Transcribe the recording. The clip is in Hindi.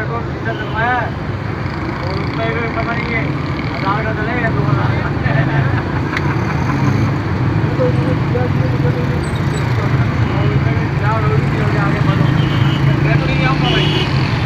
पेट्रोल सीधा चलवाया है और उसमें पता नहीं है 1000 का चले या 2000 का तो उन्होंने सीधा सीधा आगे बढ़ो मैं तो नहीं आऊँगा भाई।